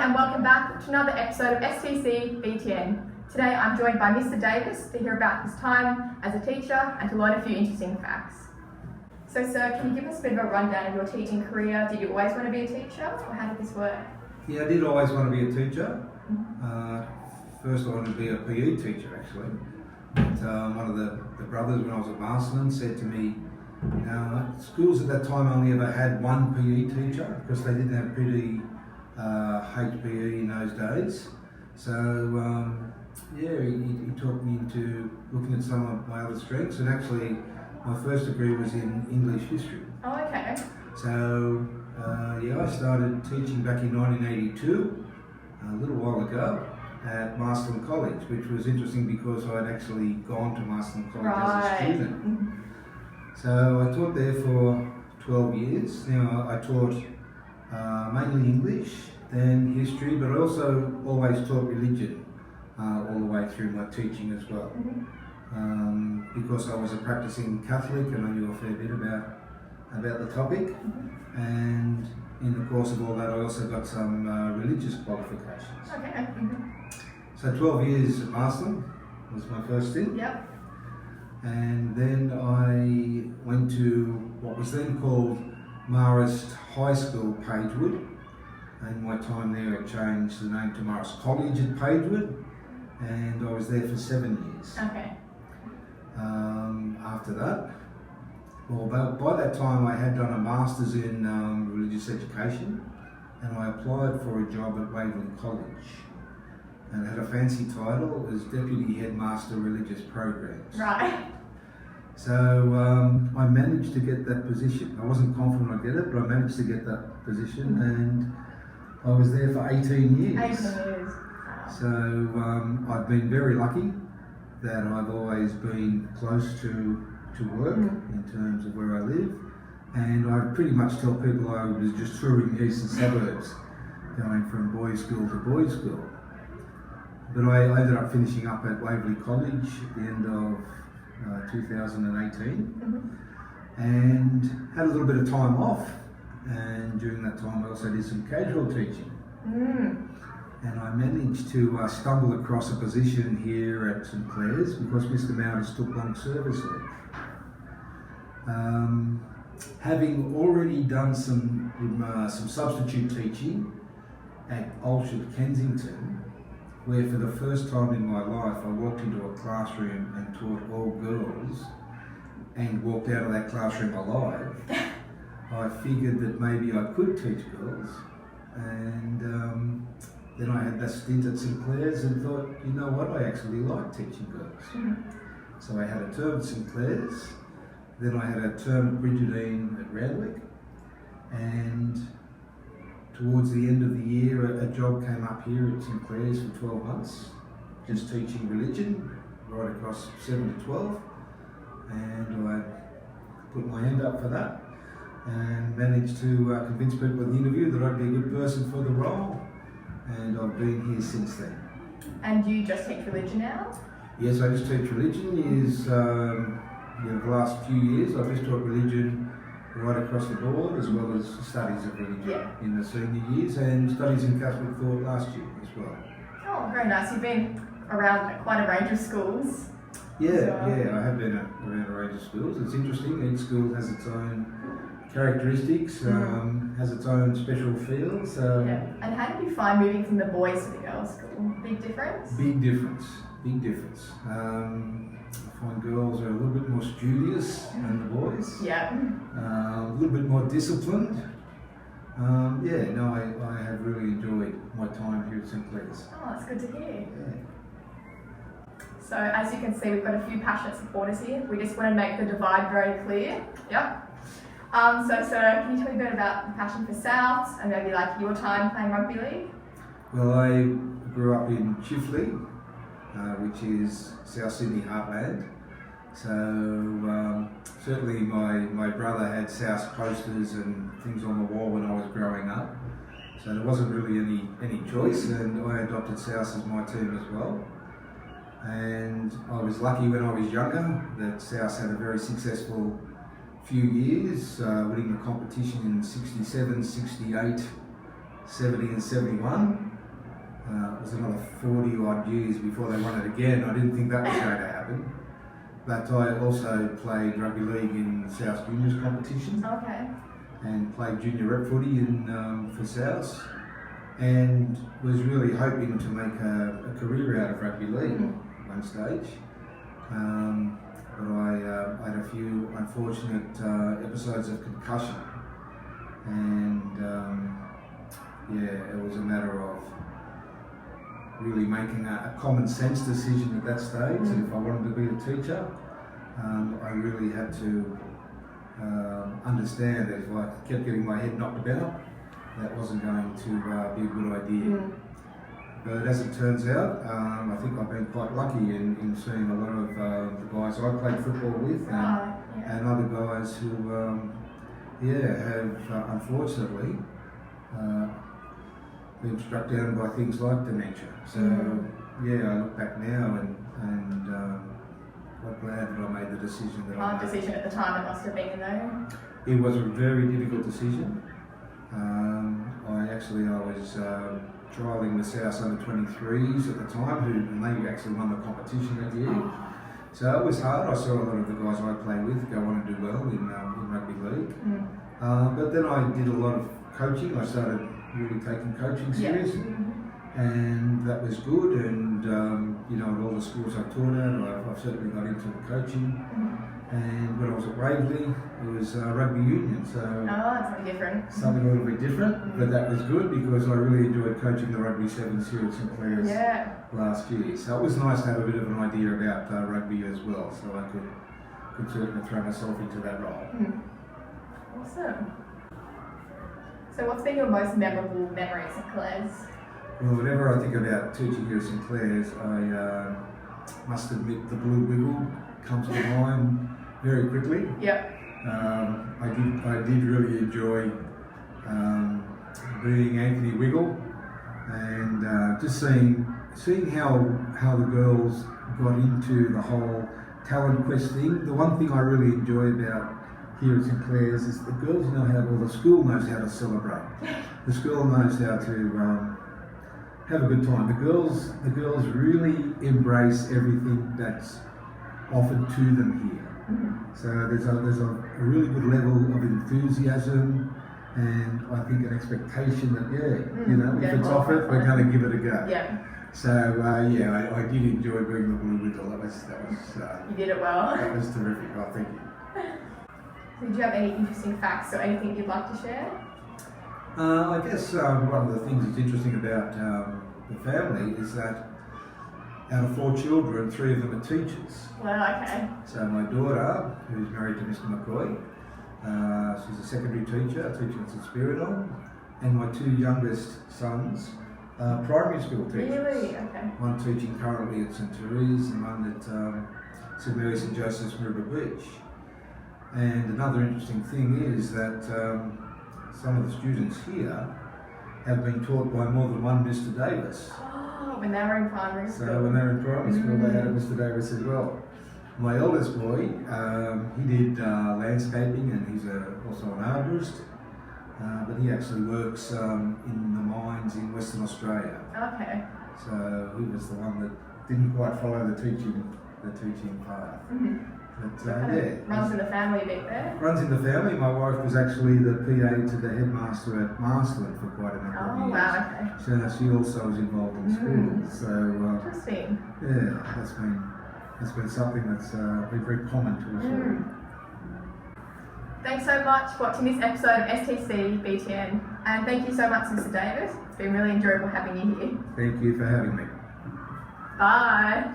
and welcome back to another episode of STC BTN. Today I'm joined by Mr. Davis to hear about his time as a teacher and to learn a few interesting facts. So sir, can you give us a bit of a rundown of your teaching career? Did you always want to be a teacher, or how did this work? Yeah, I did always want to be a teacher. First I wanted to be a PE teacher actually. But, one of the brothers when I was at Marsland said to me, schools at that time only ever had one PE teacher because they didn't have pretty HPE in those days. So he talked me into looking at some of my other strengths, and actually my first degree was in English history. Oh, okay. So I started teaching back in 1982, a little while ago, at Marsland College, which was interesting because I'd actually gone to Marsland College as a student. So I taught there for 12 years. Now I taught mainly English, then history, but I also always taught religion all the way through my teaching as well. Because I was a practicing Catholic and I knew a fair bit about the topic. And in the course of all that I also got some religious qualifications. Okay. So 12 years at Marsland was my first stint. Yep. And then I went to what was then called Marist High School, Pagewood. And my time there, I changed the name to Marist College at Pagewood, and I was there for 7 years. Okay. After that, by that time I had done a Masters in Religious Education, and I applied for a job at Waverley College, and had a fancy title as Deputy Headmaster Religious Programs. Right. So I managed to get that position. I wasn't confident I'd get it, but I managed to get that position, and I was there for 18 years. 18 years. So I've been very lucky that I've always been close to work in terms of where I live, and I pretty much tell people I was just touring the eastern suburbs, going from boys' school to boys' school. But I ended up finishing up at Waverley College at the end of 2018, and had a little bit of time off, and during that time I also did some casual teaching. And I managed to stumble across a position here at St Clair's because Mr Mountis took long service leave. Having already done some substitute teaching at Alsham, Kensington, where for the first time in my life I walked into a classroom and taught all girls and walked out of that classroom alive, I figured that maybe I could teach girls. And then I had that stint at St Clair's and thought, you know what, I actually like teaching girls. So I had a term at St Clair's, then I had a term at Bridgetine at Randwick, and towards the end of the year a job came up here at St Clair's for 12 months, just teaching religion right across 7 to 12, and I put my hand up for that and managed to convince people in the interview that I'd be a good person for the role, and I've been here since then. And do you just teach religion now? Yes, I just teach religion. The last few years I've just taught religion right across the board, as well as studies of religion in the senior years, and studies in Catholic thought last year as well. Oh, very nice. You've been around quite a range of schools. I have been around a range of schools. It's interesting, each school has its own characteristics, has its own special feel. So. And how did you find moving from the boys to the girls' school? Big difference? Big difference. I find girls are a little bit more studious than the boys. A little bit more disciplined. I have really enjoyed my time here at St Clair's. Oh, that's good to hear. So as you can see, we've got a few passionate supporters here. We just want to make the divide very clear. So can you tell me a bit about the passion for Souths and maybe like your time playing rugby league? Well, I grew up in Chifley, which is South Sydney heartland. So certainly my brother had South posters and things on the wall when I was growing up. So there wasn't really any choice, and I adopted South as my team as well. And I was lucky when I was younger that South had a very successful few years, winning the competition in 67, 68, 70 and 71. it was another 40 odd years before they won it again. I didn't think that was going to happen. But I also played rugby league in South Juniors competition. Okay. And played junior rep footy for South, and was really hoping to make a career out of rugby league at one stage. But I had a few unfortunate episodes of concussion, and it was a matter of really making a common sense decision at that stage. If I wanted to be a teacher, I really had to understand that if I kept getting my head knocked about, that wasn't going to be a good idea. But as it turns out, I think I've been quite lucky in seeing a lot of the guys I played football with and other guys who have unfortunately been struck down by things like dementia. So I look back now and quite glad that I made the decision that I made. Decision at the time it must have been, though. It was a very difficult decision. I was trialling the South under-23s at the time, and they actually won the competition that year. So it was hard. I saw a lot of the guys I play with go on and do well in rugby league. But then I did a lot of coaching. I started really taking coaching seriously. And that was good, and at all the schools I've taught at, I've certainly got into the coaching. And when I was at Waverley, it was rugby union, so something different. Something a little bit different, but that was good because I really enjoyed coaching the rugby sevens here at St Clair's last year. So it was nice to have a bit of an idea about rugby as well, so I could certainly throw myself into that role. Awesome. So what's been your most memorable memory at St Clair's? Well, whenever I think about teaching here at St Clair's, I must admit the blue wiggle comes to mind very quickly. I did really enjoy being Anthony Wiggle, and just seeing how the girls got into the whole talent quest thing. The one thing I really enjoy about here at St Clair's is the girls the school knows how to celebrate. The school knows how to have a good time. The girls really embrace everything that's offered to them here. So there's a really good level of enthusiasm, and I think an expectation that if it's offered, we're going to give it a go. So I did enjoy being the blue wiggle. That was you did it well. That was terrific. Oh, thank you. So did you have any interesting facts or anything you'd like to share? I guess one of the things that's interesting about the family is that out of 4 children, 3 of them are teachers. Well, okay. So my daughter, who's married to Mr. McCoy, she's a secondary teacher, teaching at St Spiridon, and my 2 youngest sons are primary school teachers. Really? Okay. One teaching currently at St Therese and one at St Mary St Joseph's Mirrabah Beach. And another interesting thing is that some of the students here have been taught by more than one Mr. Davis. When they were in primary school. So when they were in primary school, they had a Mr. Davis as well. My eldest boy, he did landscaping, and he's also an arborist, but he actually works in the mines in Western Australia. Okay. So he was the one that didn't quite follow the teaching path. But runs in the family a bit there. Runs in the family. My wife was actually the PA to the headmaster at Marsland for quite a number of years. Oh wow, okay. So she also was involved in school. So interesting. Yeah, that's been something that's been very common to us all. Thanks so much for watching this episode of STC BTN, and thank you so much, Mr. Davis. It's been really enjoyable having you here. Thank you for having me. Bye.